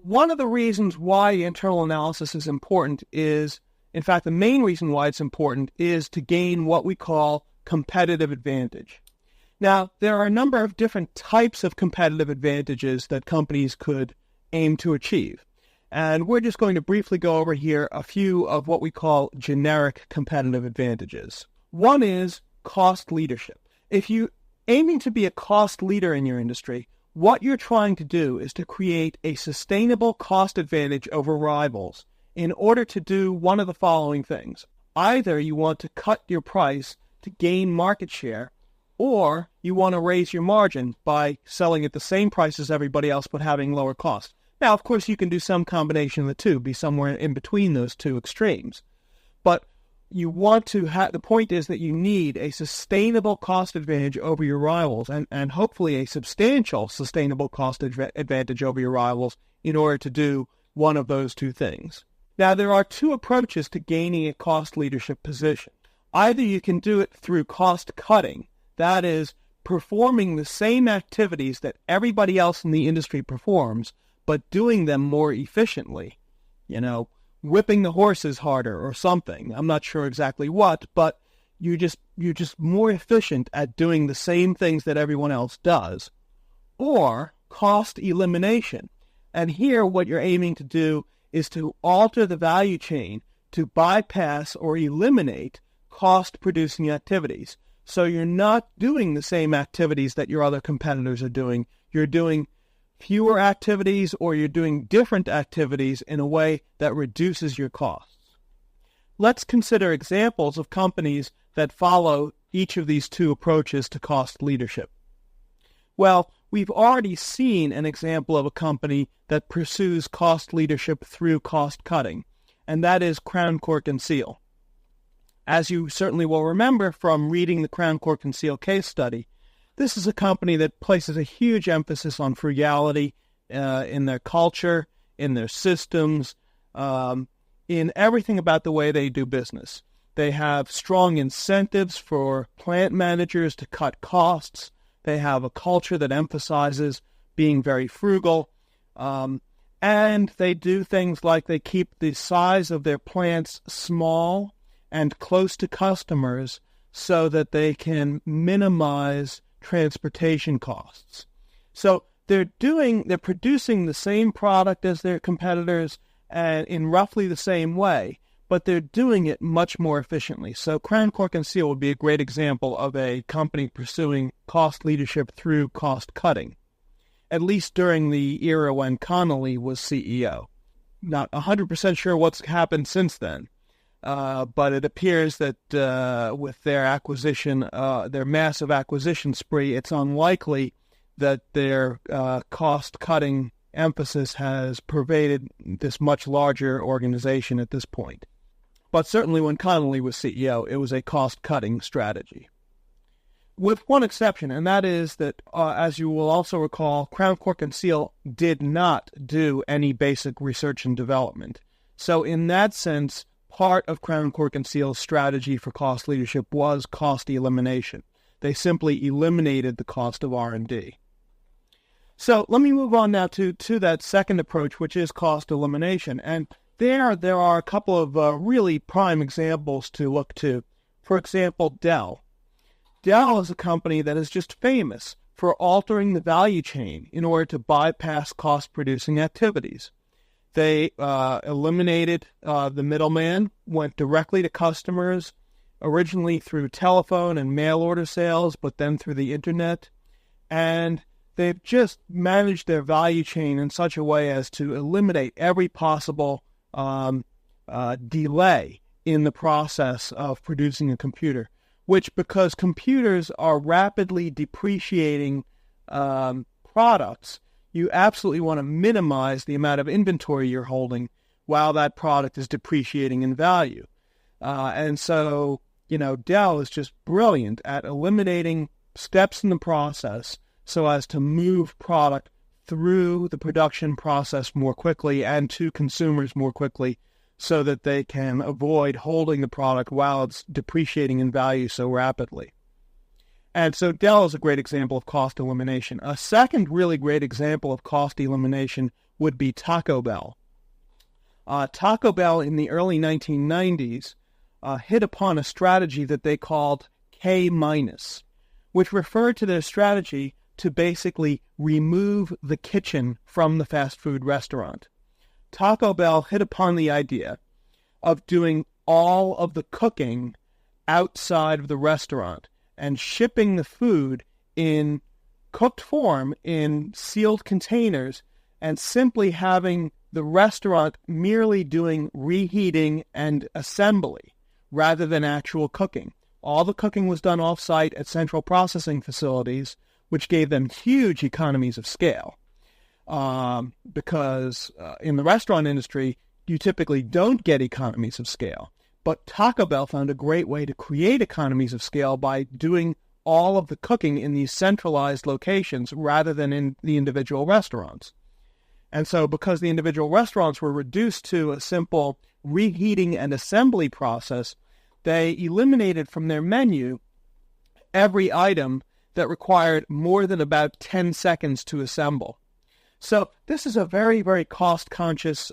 one of the reasons why internal analysis is important is, in fact, the main reason why it's important is to gain what we call competitive advantage. Now, there are a number of different types of competitive advantages that companies could aim to achieve. And we're just going to briefly go over here a few of what we call generic competitive advantages. One is cost leadership. If you're aiming to be a cost leader in your industry, what you're trying to do is to create a sustainable cost advantage over rivals in order to do one of the following things. Either you want to cut your price to gain market share, or you want to raise your margin by selling at the same price as everybody else but having lower costs. Now, of course, you can do some combination of the two, be somewhere in between those two extremes. But you want to the point is that you need a sustainable cost advantage over your rivals and hopefully a substantial sustainable cost advantage over your rivals in order to do one of those two things. Now, there are two approaches to gaining a cost leadership position. Either you can do it through cost cutting, that is, performing the same activities that everybody else in the industry performs, but doing them more efficiently. Whipping the horses harder or something. I'm not sure exactly what, but you're just more efficient at doing the same things that everyone else does. Or cost elimination. And here what you're aiming to do is to alter the value chain to bypass or eliminate cost-producing activities. So you're not doing the same activities that your other competitors are doing. You're doing fewer activities, or you're doing different activities in a way that reduces your costs. Let's consider examples of companies that follow each of these two approaches to cost leadership. Well, we've already seen an example of a company that pursues cost leadership through cost cutting, and that is Crown Cork and Seal. As you certainly will remember from reading the Crown Cork and Seal case study, this is a company that places a huge emphasis on frugality in their culture, in their systems, in everything about the way they do business. They have strong incentives for plant managers to cut costs. They have a culture that emphasizes being very frugal. And they do things like they keep the size of their plants small and close to customers so that they can minimize transportation costs. So they're producing the same product as their competitors and in roughly the same way, but they're doing it much more efficiently. So Crown Cork and Seal would be a great example of a company pursuing cost leadership through cost cutting, at least during the era when Connolly was CEO. Not 100% sure what's happened since then. But it appears that with their acquisition, their massive acquisition spree, it's unlikely that their cost-cutting emphasis has pervaded this much larger organization at this point. But certainly when Connolly was CEO, it was a cost-cutting strategy. With one exception, and that is that, as you will also recall, Crown Cork and Seal did not do any basic research and development. So in that sense, part of Crown Cork and Seal's strategy for cost leadership was cost elimination. They simply eliminated the cost of R&D. So let me move on now to that second approach, which is cost elimination. And there are a couple of really prime examples to look to. For example, Dell. Dell is a company that is just famous for altering the value chain in order to bypass cost-producing activities. They eliminated the middleman, went directly to customers, originally through telephone and mail order sales, but then through the internet. And they've just managed their value chain in such a way as to eliminate every possible delay in the process of producing a computer, which, because computers are rapidly depreciating products, you absolutely want to minimize the amount of inventory you're holding while that product is depreciating in value. And so, Dell is just brilliant at eliminating steps in the process so as to move product through the production process more quickly and to consumers more quickly so that they can avoid holding the product while it's depreciating in value so rapidly. And so Dell is a great example of cost elimination. A second really great example of cost elimination would be Taco Bell. Taco Bell in the early 1990s hit upon a strategy that they called K-, which referred to their strategy to basically remove the kitchen from the fast food restaurant. Taco Bell hit upon the idea of doing all of the cooking outside of the restaurant and shipping the food in cooked form in sealed containers and simply having the restaurant merely doing reheating and assembly rather than actual cooking. All the cooking was done off-site at central processing facilities, which gave them huge economies of scale. Because in the restaurant industry, you typically don't get economies of scale. But Taco Bell found a great way to create economies of scale by doing all of the cooking in these centralized locations rather than in the individual restaurants. And so because the individual restaurants were reduced to a simple reheating and assembly process, they eliminated from their menu every item that required more than about 10 seconds to assemble. So this is a very, very cost-conscious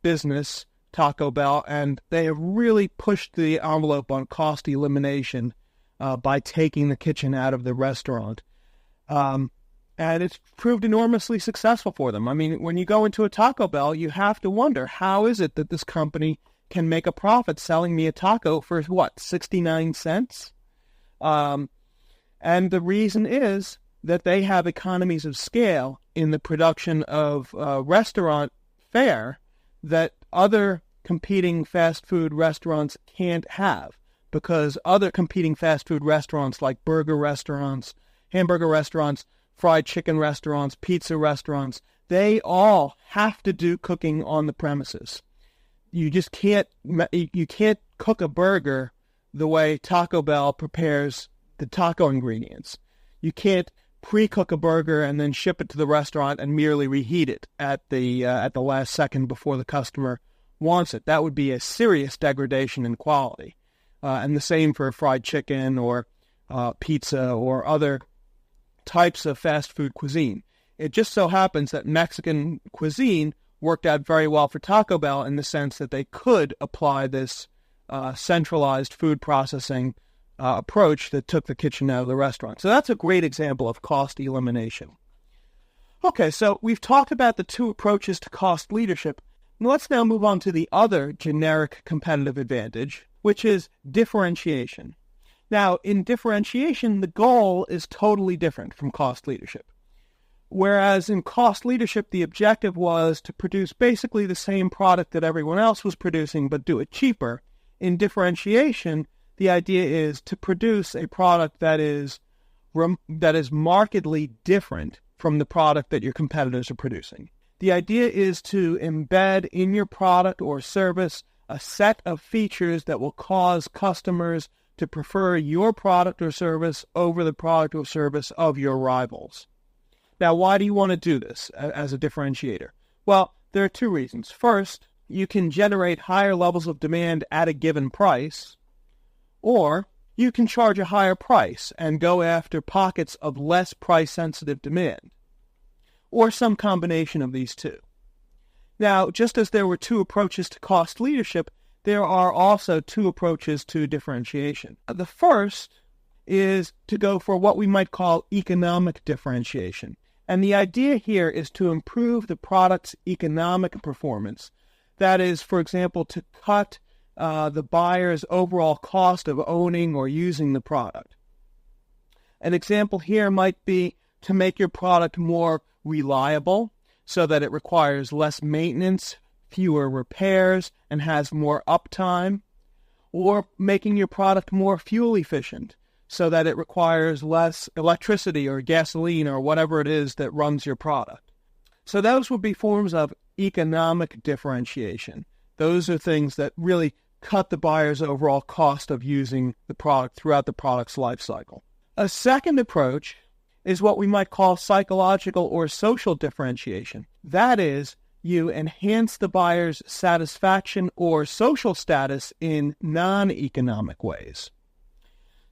business, Taco Bell, and they have really pushed the envelope on cost elimination by taking the kitchen out of the restaurant. And it's proved enormously successful for them. I mean, when you go into a Taco Bell, you have to wonder, how is it that this company can make a profit selling me a taco for, 69 cents? And the reason is that they have economies of scale in the production of restaurant fare that other competing fast food restaurants can't have, because other competing fast food restaurants like burger restaurants, hamburger restaurants, fried chicken restaurants, pizza restaurants, they all have to do cooking on the premises. You just can't cook a burger the way Taco Bell prepares the taco ingredients. You can't pre-cook a burger and then ship it to the restaurant and merely reheat it at the last second before the customer wants it. That would be a serious degradation in quality. And the same for fried chicken or pizza or other types of fast food cuisine. It just so happens that Mexican cuisine worked out very well for Taco Bell in the sense that they could apply this centralized food processing approach that took the kitchen out of the restaurant. So that's a great example of cost elimination. Okay, so we've talked about the two approaches to cost leadership. Let's now move on to the other generic competitive advantage, which is differentiation. Now, in differentiation, the goal is totally different from cost leadership. Whereas in cost leadership, the objective was to produce basically the same product that everyone else was producing, but do it cheaper. In differentiation, the idea is to produce a product that is markedly different from the product that your competitors are producing. The idea is to embed in your product or service a set of features that will cause customers to prefer your product or service over the product or service of your rivals. Now, why do you want to do this as a differentiator? Well, there are two reasons. First, you can generate higher levels of demand at a given price, or you can charge a higher price and go after pockets of less price-sensitive demand, or some combination of these two. Now, just as there were two approaches to cost leadership, there are also two approaches to differentiation. The first is to go for what we might call economic differentiation. And the idea here is to improve the product's economic performance. That is, for example, to cut the buyer's overall cost of owning or using the product. An example here might be to make your product more reliable so that it requires less maintenance, fewer repairs, and has more uptime, or making your product more fuel efficient so that it requires less electricity or gasoline or whatever it is that runs your product. So those would be forms of economic differentiation. Those are things that really cut the buyer's overall cost of using the product throughout the product's life cycle. A second approach is what we might call psychological or social differentiation. That is, you enhance the buyer's satisfaction or social status in non-economic ways.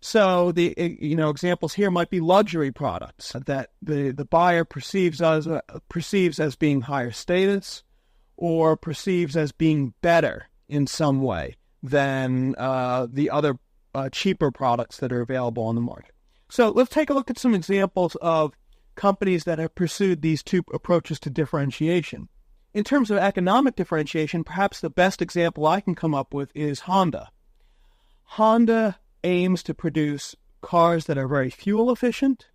So the examples here might be luxury products that the buyer perceives as being higher status, or perceives as being better in some way than the other cheaper products that are available on the market. So let's take a look at some examples of companies that have pursued these two approaches to differentiation. In terms of economic differentiation, perhaps the best example I can come up with is Honda. Honda aims to produce cars that are very fuel efficient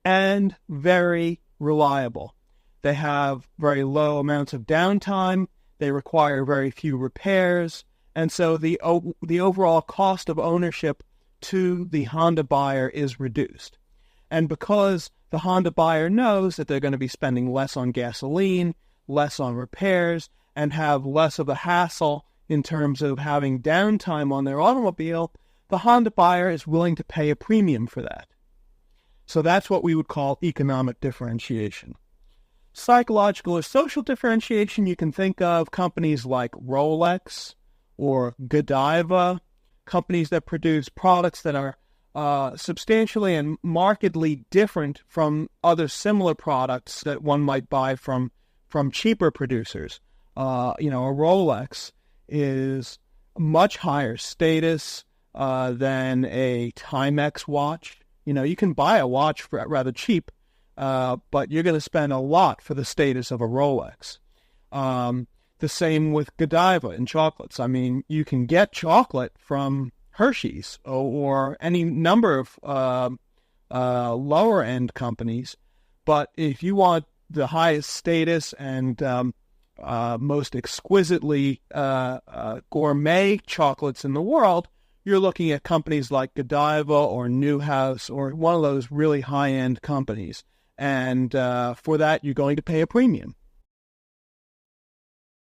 and very reliable. They have very low amounts of downtime. They require very few repairs. And so the overall cost of ownership to the Honda buyer is reduced. And because the Honda buyer knows that they're going to be spending less on gasoline, less on repairs, and have less of a hassle in terms of having downtime on their automobile, the Honda buyer is willing to pay a premium for that. So that's what we would call economic differentiation. Psychological or social differentiation, you can think of companies like Rolex or Godiva, companies that produce products that are substantially and markedly different from other similar products that one might buy from cheaper producers. A Rolex is much higher status than a Timex watch. You can buy a watch for rather cheap, but you're going to spend a lot for the status of a Rolex. The same with Godiva and chocolates. I mean, you can get chocolate from Hershey's or any number of lower-end companies, but if you want the highest status and most exquisitely gourmet chocolates in the world, you're looking at companies like Godiva or Newhouse or one of those really high-end companies. And for that, you're going to pay a premium.